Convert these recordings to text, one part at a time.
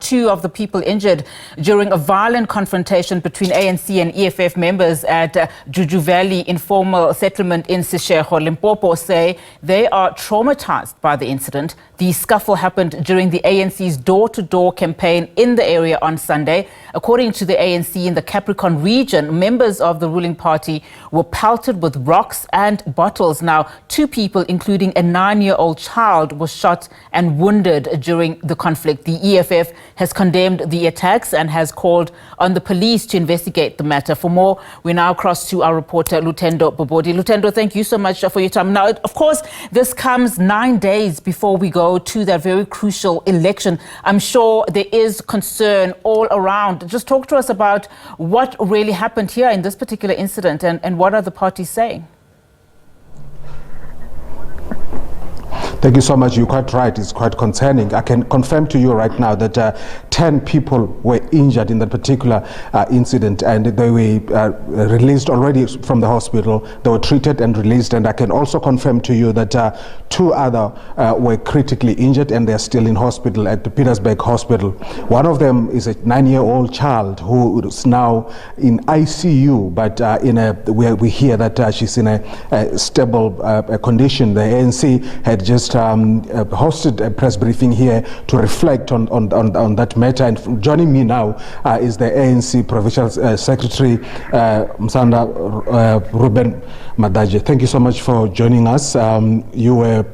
two of the people injured during a violent confrontation between ANC and EFF members at Juju Valley informal settlement in Seshego, Limpopo, say they are traumatized by the incident. The scuffle happened during the ANC's door-to-door campaign in the area on Sunday. According to the ANC in the Capricorn region, members of the ruling party were pelted with rocks and bottles. Now, two people, including a 9-year-old child, were shot and wounded during the conflict. The EFF has condemned the attacks and has called on the police to investigate the matter. For more, we now cross to our reporter, Lutendo Bobodi. Lutendo, thank you so much for your time. Now, of course, this comes 9 days before we go to that very crucial election. I'm sure there is concern all around. Just talk to us about what really happened here in this particular incident and what are the parties saying? Thank you so much. You're quite right. It's quite concerning. I can confirm to you right now that 10 people were injured in that particular incident, and they were released already from the hospital. They were treated and released, and I can also confirm to you that 2 other were critically injured, and they're still in hospital at the Petersburg Hospital. One of them is a 9-year-old child who is now in ICU, but we hear that she's in a stable condition. The ANC had just hosted a press briefing here to reflect on that matter. And joining me now is the ANC Provincial Secretary, Msanda Ruben Madaje. Thank you so much for joining us. You were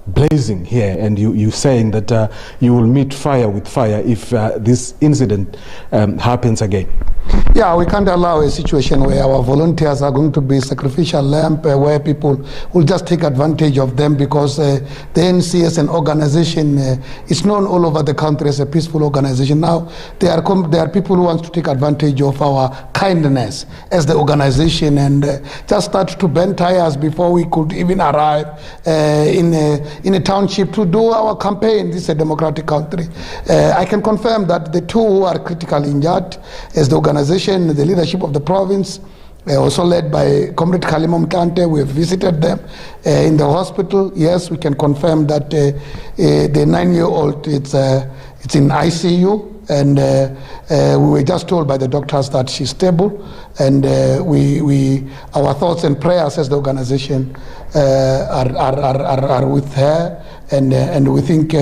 blazing here, and you saying that you will meet fire with fire if this incident happens again. Yeah, we can't allow a situation where our volunteers are going to be sacrificial lamb, where people will just take advantage of them, because the ANC as an organization is known all over the country as a peaceful organization. Now, there are people who want to take advantage of our kindness as the organization and just start to bend tires before we could even arrive in a township to do our campaign. This is a democratic country. I can confirm that the 2 who are critically injured as the organization, the leadership of the province, also led by Comrade Khalimo Mkante, we have visited them in the hospital. Yes, we can confirm that the 9-year-old it's in ICU, and we were just told by the doctors that she's stable, and our thoughts and prayers as the organization are with her, and we think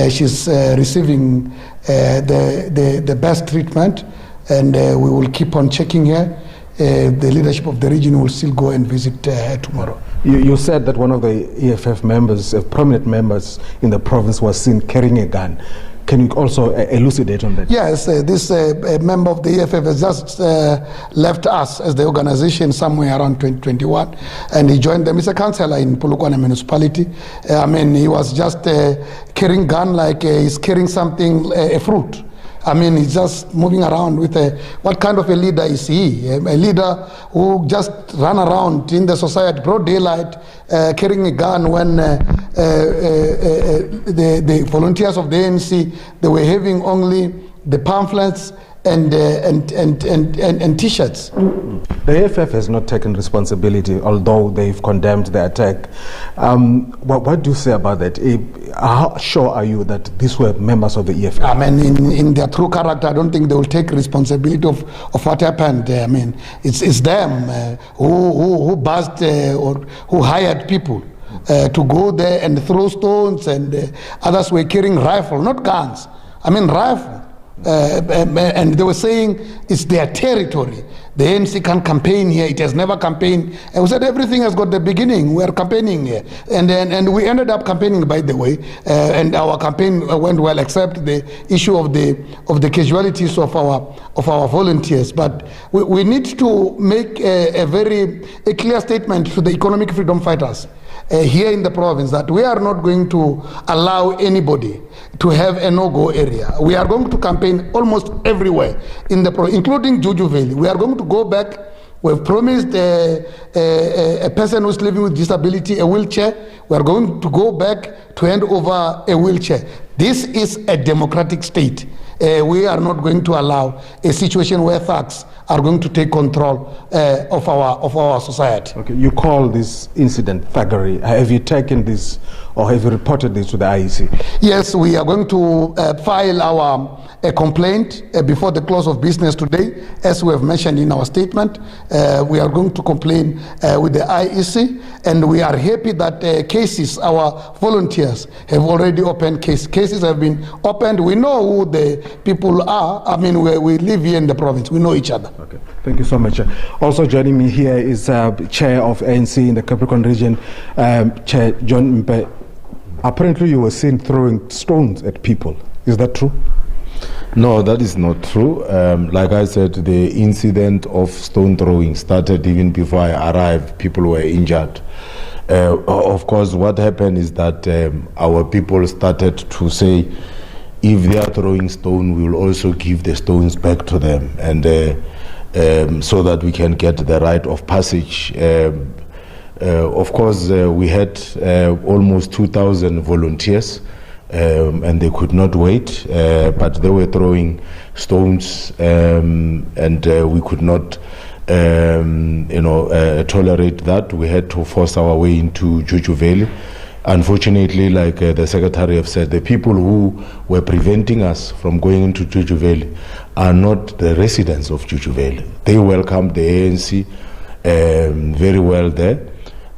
she's receiving the best treatment. And we will keep on checking her. The leadership of the region will still go and visit her tomorrow. You said that one of the EFF members, prominent members in the province, was seen carrying a gun. Can you also elucidate on that? Yes, this member of the EFF has just left us as the organization somewhere around 2021, and he joined them. He's a councillor in Polokwane municipality. I mean, he was just carrying gun like he's carrying something, a fruit. I mean, he's just moving around with what kind of a leader is he? A leader who just run around in the society, broad daylight, carrying a gun when the volunteers of the ANC, they were having only the pamphlets and T-shirts. The EFF has not taken responsibility, although they've condemned the attack. What do you say about that? How sure are you that these were members of the EFF? I mean, in their true character, I don't think they will take responsibility of what happened. I mean, it's them who buzzed or who hired people to go there and throw stones, and others were carrying rifle, not guns. I mean, rifle. And they were saying it's their territory. The ANC can't campaign here. It has never campaigned. And we said everything has got the beginning. We are campaigning here, and we ended up campaigning, by the way. And our campaign went well, except the issue of the casualties of our volunteers. But we need to make a clear statement to the economic freedom fighters here in the province that we are not going to allow anybody to have a no-go area. We are going to campaign almost everywhere in the province, including Juju Valley. We are going to go back. We've promised a person who's living with disability a wheelchair. We are going to go back to hand over a wheelchair. This is a democratic state. We are not going to allow a situation where thugs are going to take control of our society. Okay, you call this incident thuggery. Have you taken this or have you reported this to the IEC? Yes, we are going to file our complaint before the close of business today. As we have mentioned in our statement, we are going to complain with the IEC, and we are happy that cases, our volunteers have already opened cases have been opened. We know who the people are. I mean, we live here in the province. We know each other. Okay, thank you so much. Also joining me here is Chair of ANC in the Capricorn region, Chair John Mpe. Apparently you were seen throwing stones at people. Is that true? No, that is not true. Like I said, the incident of stone throwing started even before I arrived. People were injured. Of course, what happened is that our people started to say, if they are throwing stone, we will also give the stones back to them, and so that we can get the right of passage. Of course, we had almost 2,000 volunteers, and they could not wait, but they were throwing stones, and we could not tolerate that. We had to force our way into Juju Valley. Unfortunately, like the Secretary have said, the people who were preventing us from going into Juju Valley are not the residents of Juju Valley. They welcomed the ANC very well there,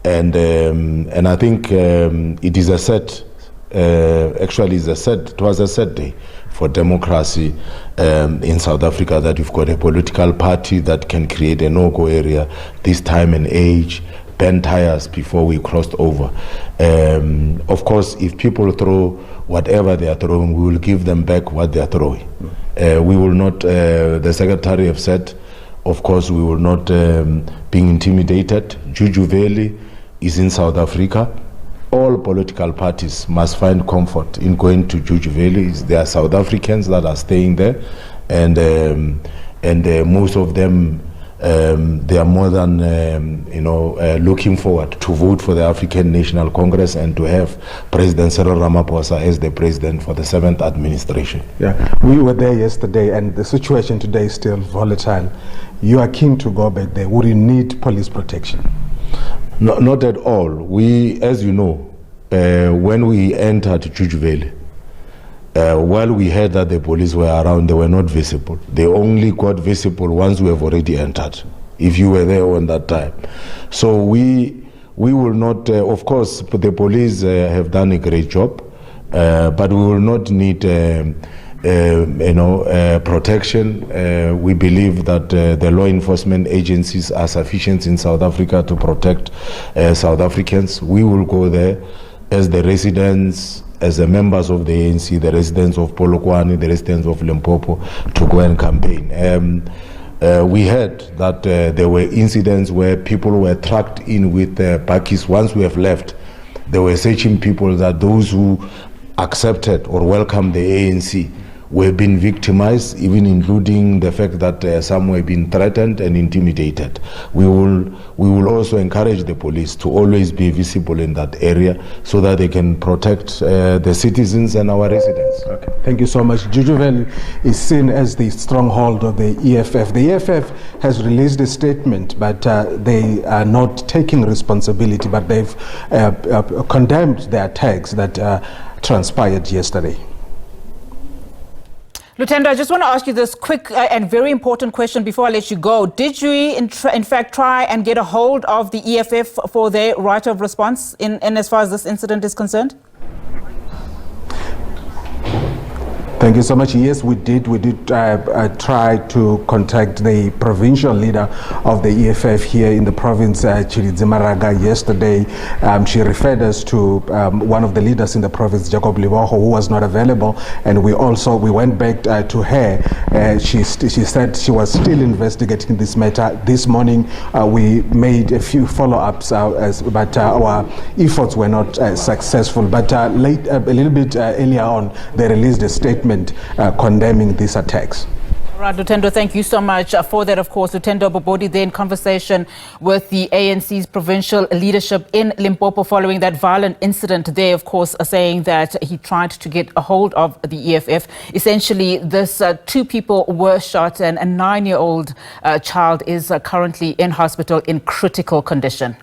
and I think it is a set. Actually, it was a sad day for democracy in South Africa, that you've got a political party that can create a no-go area this time and age, bend tires before we crossed over. Of course, if people throw whatever they are throwing, we will give them back what they are throwing. We will not, the Secretary have said, of course, we will not be intimidated. Juju Valley is in South Africa. All political parties must find comfort in going to Juju Valley. There are South Africans that are staying there, and most of them, they are more than looking forward to vote for the African National Congress and to have President Cyril Ramaphosa as the president for the 7th administration. Yeah, we were there yesterday, and the situation today is still volatile. You are keen to go back there. Would you need police protection? No, not at all. We, as you know, when we entered Juju Valley, while we heard that the police were around, they were not visible. They only got visible once we have already entered, if you were there on that time. So we will not, of course, the police have done a great job, but we will not need protection. We believe that the law enforcement agencies are sufficient in South Africa to protect South Africans. We will go there as the residents, as the members of the ANC, the residents of Polokwane, the residents of Limpopo, to go and campaign. We heard that there were incidents where people were tracked in with bakkies. Once we have left, they were searching people, that those who accepted or welcomed the ANC were being victimized, even including the fact that some were being threatened and intimidated. We will also encourage the police to always be visible in that area so that they can protect the citizens and our residents. Okay. Thank you so much. Juju Valley is seen as the stronghold of the EFF. The EFF has released a statement, but they are not taking responsibility, but they've condemned the attacks that transpired yesterday. Lutendo, I just want to ask you this quick and very important question before I let you go. Did you, in fact, try and get a hold of the EFF for their right of response in as far as this incident is concerned? Thank you so much. Yes, we did. We did try to contact the provincial leader of the EFF here in the province, Chiridzimaraga, yesterday. She referred us to one of the leaders in the province, Jacob Liboho, who was not available. And we went back to her. She said she was still investigating this matter. This morning, we made a few follow-ups, but our efforts were not successful. But a little bit earlier on, they released a statement condemning these attacks. All right, Lutendo, thank you so much for that. Of course, Lutendo Bobodi there in conversation with the ANC's provincial leadership in Limpopo following that violent incident there, of course, saying that he tried to get a hold of the EFF. Essentially, this 2 people were shot and a 9-year-old child is currently in hospital in critical condition.